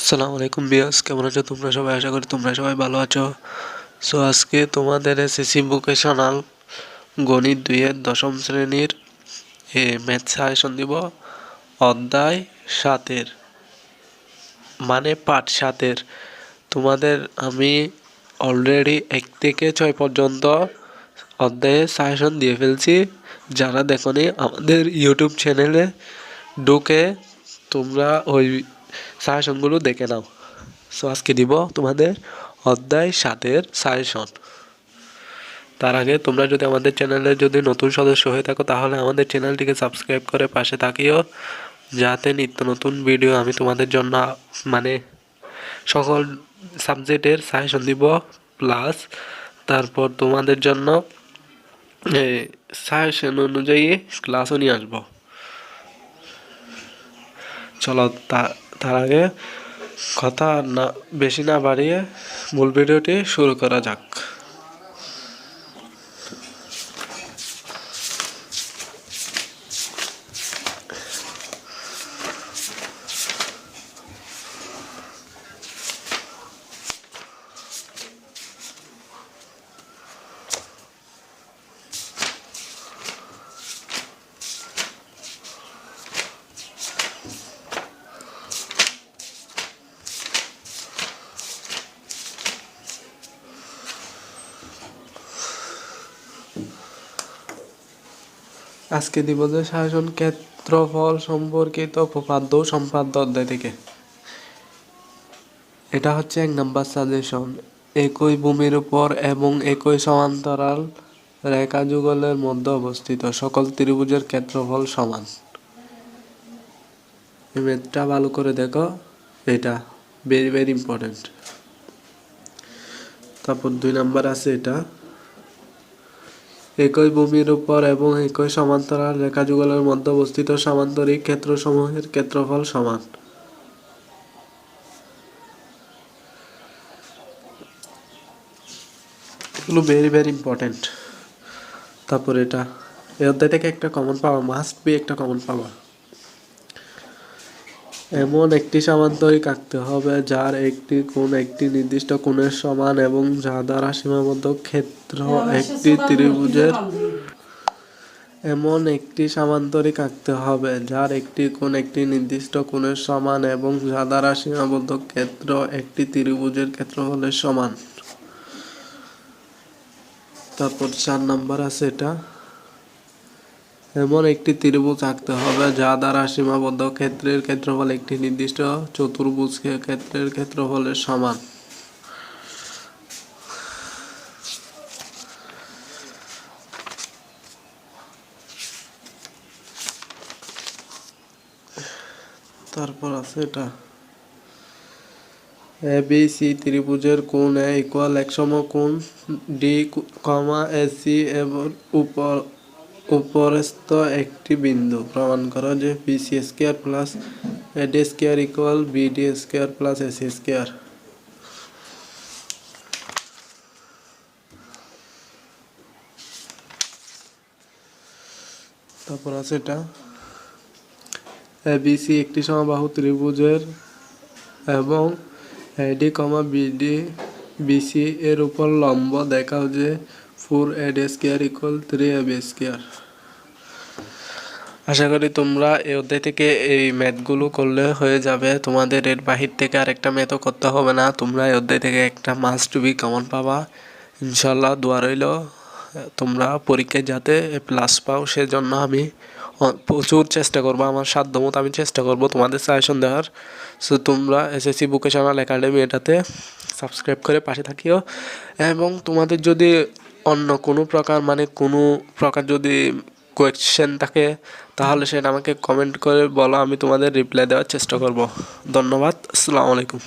আসসালামু আলাইকুম বিয়াস, কেমন আছো তোমরা সবাই? আশা করি তোমরা সবাই ভালো আছো। সো আজকে তোমাদের এসএসসি ভোকেশনাল গণিত 2-এর দশম শ্রেণীর ম্যাথ সাজেশন দিব অধ্যায় 7-এর, মানে পাঠ 7-এর। তোমাদের আমি অলরেডি 1 থেকে 6 পর্যন্ত অধ্যায়ে সাজেশন দিয়ে ফেলছি। যারা দেখোনি আমাদের ইউটিউব চ্যানেলে ঢুকে তোমরা ওই সাজেশনগুলো দেখে নাও। সো আজকে দিব তোমাদের অধ্যায় 7-এর সাজেশন। তার আগে তোমরা যদি আমাদের চ্যানেলে যদি নতুন সদস্য হয়ে থাকো তাহলে আমাদের চ্যানেলটিকে সাবস্ক্রাইব করে পাশে থাকিও, যাতে নিত্য নতুন ভিডিও আমি তোমাদের জন্য মানে সকল সাবজেক্টের সাজেশন দিব, প্লাস তারপর তোমাদের জন্য সাজেশন অনুযায়ী ক্লাসও নিয়ে আসবো। চলো তার আগে কথা না বেশি না বাড়িয়ে মূল ভিডিওটি শুরু করা যাক। আজকে দিব যে সাজেশন ক্ষেত্রফল সম্পর্কিত উপপাদ্য সম্পাদ্য অধ্যায় থেকে। এটা হচ্ছে 1 নম্বর সাজেশন। একই ভূমির উপর এবং একই সমান্তরাল রেখা যুগলের মধ্যে অবস্থিত সকল ত্রিভুজের ক্ষেত্রফল সমান। এই ম্যাথটা ভালো করে দেখো, এটা ভেরি ভেরি ইম্পর্টেন্ট। তারপর 2 নম্বর আছে এটা, একই ভূমির উপর এবং একই সমান্তরাল রেখা যুগলের মধ্যে অবস্থিত সমান্তরিক ক্ষেত্রসমূহের ক্ষেত্রফল সমান। এগুলো ভেরি ভেরি ইম্পর্টেন্ট। তারপর এটা এই অধ্যায় থেকে একটা কমন পাওয়া, মাস্ট বি একটা কমন পাওয়া। এমন একটি সমান্তরিক আঁকতে হবে যার একটি কোণ একটি নির্দিষ্ট কোণের সমান এবং যা দ্বারা সীমাবদ্ধ ক্ষেত্র একটি ত্রিভুজের এমন একটি সমান্তরিক আঁকতে হবে যার একটি কোণ একটি নির্দিষ্ট কোণের সমান এবং যা দ্বারা সীমাবদ্ধ ক্ষেত্র একটি ত্রিভুজের ক্ষেত্রফলের সমান। তারপর 4 নম্বর আছে এটা, এমন একটি ত্রিভুজ আঁকতে হবে যা দ্বারা সীমাবদ্ধ ক্ষেত্রের ক্ষেত্রফল একটি নির্দিষ্ট চতুর্ভুজ ক্ষেত্রের ক্ষেত্রফলের সমান। তারপর আছে এটা, এবিসি ত্রিভুজের কোণ এ ইকুয়াল এক সমকোণ ডি, এসি এবং উপরস্থ একটি বিন্দু প্রমাণ করো যে BC square plus AD square equal BD square plus AC square. তারপর আছে এটা, এবিসি একটি সমবাহু ত্রিভুজের এবং এডি বিডি বিসি এর উপর লম্ব দেখাও যে 4AD square equal 3AB square. আশা করি তোমরা এই অধ্যায় থেকে এই ম্যাথগুলো করলে হয়ে যাবে, তোমাদের এর বাহির থেকে আরেকটা ম্যাথও করতে হবে না। তোমরা এই অধ্যায় থেকে একটা মাস্ট বি কমন পাবা ইনশাল্লাহ। দোয়া রইল তোমরা পরীক্ষায় যাতে প্লাস পাও, সেজন্য আমি প্রচুর চেষ্টা করবো, আমার সাধ্যমতো আমি চেষ্টা করবো তোমাদের সাজেশন দেওয়ার। সো তোমরা এসএসসি ভোকেশনাল একাডেমি এটাতে সাবস্ক্রাইব করে পাশে থাকিও, এবং তোমাদের যদি অন্য কোনো প্রকার যদি কোয়েশ্চেন থাকে তাহলে সেটা আমাকে কমেন্ট করে বলো, আমি তোমাদের রিপ্লাই দেওয়ার চেষ্টা করব। ধন্যবাদ, আসসালামু আলাইকুম।